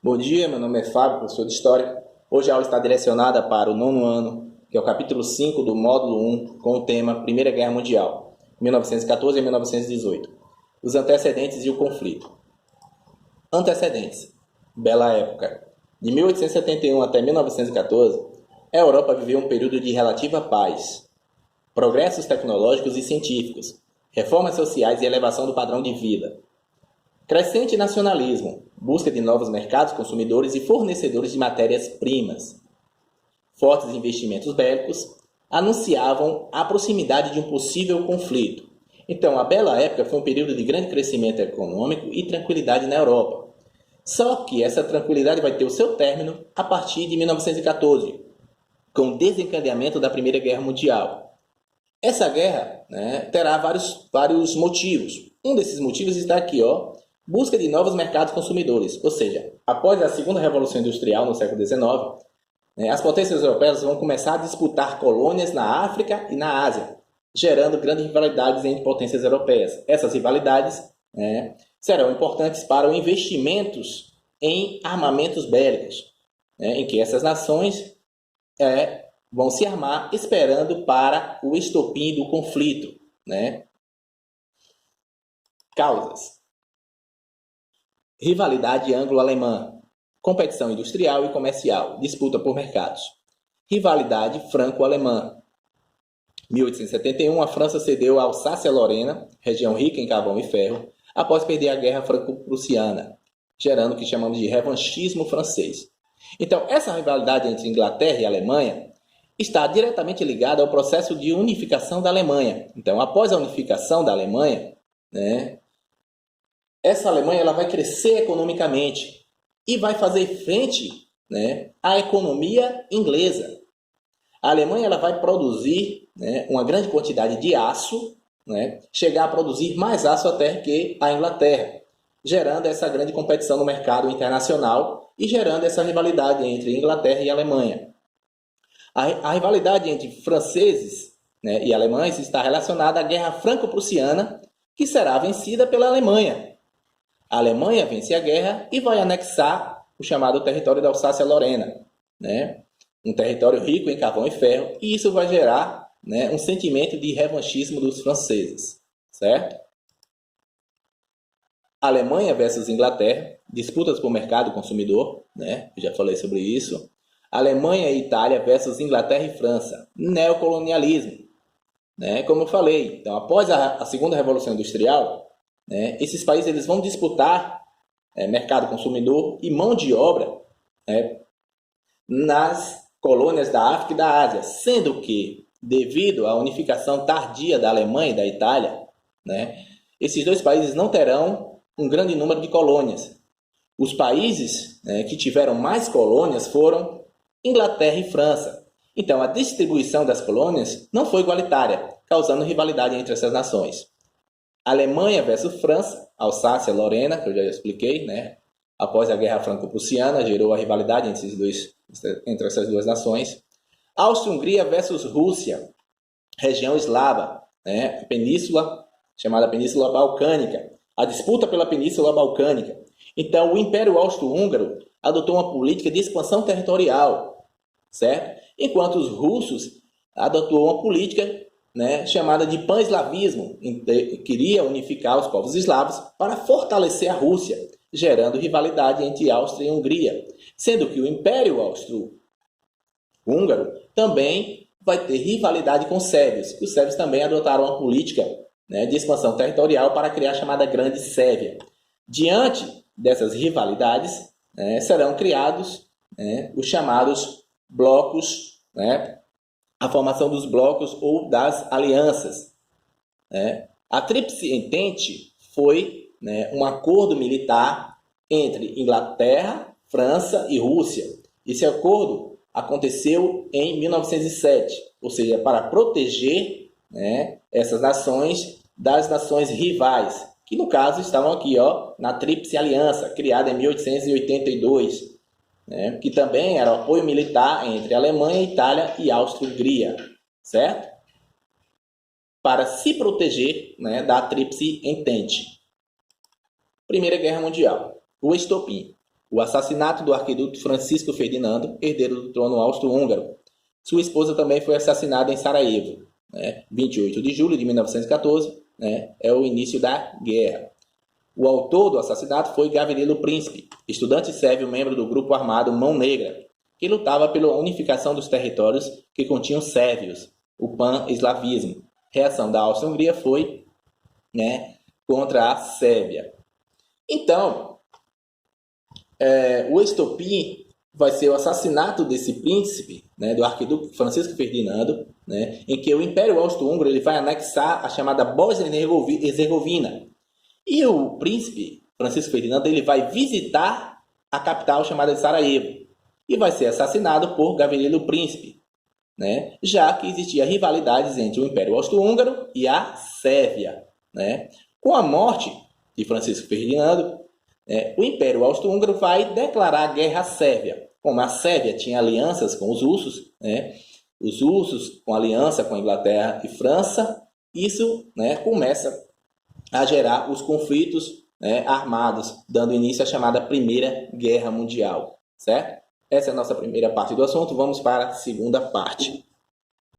Bom dia, meu nome é Fábio, professor de História. Hoje a aula está direcionada para o nono ano, que é o capítulo 5 do módulo 1, com o tema Primeira Guerra Mundial, 1914 a 1918. Os antecedentes e o conflito. Antecedentes. Bela época. De 1871 até 1914, a Europa viveu um período de relativa paz, progressos tecnológicos e científicos, reformas sociais e elevação do padrão de vida. Crescente nacionalismo, busca de novos mercados consumidores e fornecedores de matérias-primas. Fortes investimentos bélicos anunciavam a proximidade de um possível conflito. Então, a Bela Época foi um período de grande crescimento econômico e tranquilidade na Europa. Só que essa tranquilidade vai ter o seu término a partir de 1914, com o desencadeamento da Primeira Guerra Mundial. Essa guerra, terá vários motivos. Um desses motivos está aqui, busca de novos mercados consumidores. Ou seja, após a Segunda Revolução Industrial no século XIX, as potências europeias vão começar a disputar colônias na África e na Ásia, gerando grandes rivalidades entre potências europeias. Essas rivalidades serão importantes para investimentos em armamentos bélicos, em que essas nações vão se armar esperando para o estopim do conflito. Causas. Rivalidade anglo-alemã, competição industrial e comercial, disputa por mercados. Rivalidade franco-alemã. 1871, a França cedeu a Alsácia-Lorena, região rica em carvão e ferro, após perder a Guerra Franco-Prussiana, gerando o que chamamos de revanchismo francês. Então, essa rivalidade entre Inglaterra e Alemanha está diretamente ligada ao processo de unificação da Alemanha. Então, após a unificação da Alemanha, essa Alemanha ela vai crescer economicamente e vai fazer frente à economia inglesa. A Alemanha ela vai produzir uma grande quantidade de aço, chegar a produzir mais aço até que a Inglaterra, gerando essa grande competição no mercado internacional e gerando essa rivalidade entre Inglaterra e Alemanha. A rivalidade entre franceses e alemães está relacionada à Guerra Franco-Prussiana, que será vencida pela Alemanha. A Alemanha vence a guerra e vai anexar o chamado território da Alsácia-Lorena, um território rico em carvão e ferro, e isso vai gerar um sentimento de revanchismo dos franceses, certo? Alemanha versus Inglaterra, disputas por mercado consumidor, eu já falei sobre isso. Alemanha e Itália versus Inglaterra e França, neocolonialismo, como eu falei. Então, após a Segunda Revolução Industrial, esses países eles vão disputar mercado consumidor e mão de obra nas colônias da África e da Ásia, sendo que, devido à unificação tardia da Alemanha e da Itália, esses dois países não terão um grande número de colônias. Os países que tiveram mais colônias foram Inglaterra e França. Então, a distribuição das colônias não foi igualitária, causando rivalidade entre essas nações. Alemanha versus França, Alsácia-Lorena, que eu já expliquei, após a Guerra Franco-Prussiana, gerou a rivalidade entre essas duas nações. Áustria-Hungria versus Rússia, região eslava, a península, chamada Península Balcânica, a disputa pela Península Balcânica. Então, o Império Austro-Húngaro adotou uma política de expansão territorial, certo? Enquanto os russos adotou uma política chamada de pan-eslavismo, queria unificar os povos eslavos para fortalecer a Rússia, gerando rivalidade entre Áustria e Hungria, sendo que o Império Austro-Húngaro também vai ter rivalidade com os sérvios, e os sérvios também adotaram uma política de expansão territorial para criar a chamada Grande Sérvia. Diante dessas rivalidades, serão criados os chamados blocos, a formação dos blocos ou das alianças. A Tríplice Entente foi um acordo militar entre Inglaterra, França e Rússia. Esse acordo aconteceu em 1907, ou seja, para proteger essas nações das nações rivais, que no caso estavam aqui na Tríplice Aliança, criada em 1882, que também era o apoio militar entre Alemanha, Itália e Áustria-Hungria, certo? Para se proteger da Tríplice Entente. Primeira Guerra Mundial, o estopim. o assassinato do arquiduque Francisco Ferdinando, herdeiro do trono austro-húngaro. Sua esposa também foi assassinada em Sarajevo, né? 28 de julho de 1914, né? É o início da guerra. O autor do assassinato foi Gavrilo Princip, estudante sérvio membro do grupo armado Mão Negra, que lutava pela unificação dos territórios que continham sérvios, o pan-eslavismo. Reação da Áustria-Hungria foi, né, contra a Sérvia. Então, o estopim vai ser o assassinato desse príncipe, né, do arquiduque Francisco Ferdinando, né, em que o Império Austro-Húngaro ele vai anexar a chamada Bósnia-Herzegovina. E o príncipe Francisco Ferdinando ele vai visitar a capital chamada de Sarajevo e vai ser assassinado por Gavrilo Princip, né, já que existia rivalidades entre o Império Austro-Húngaro e a Sérvia, né. Com a morte de Francisco Ferdinando, o Império Austro-Húngaro vai declarar guerra à Sérvia. Como a Sérvia tinha alianças com os russos, né, os russos com aliança com a Inglaterra e França, isso, né, começa a gerar os conflitos, né, armados, dando início à chamada Primeira Guerra Mundial, certo? Essa é a nossa primeira parte do assunto, vamos para a segunda parte.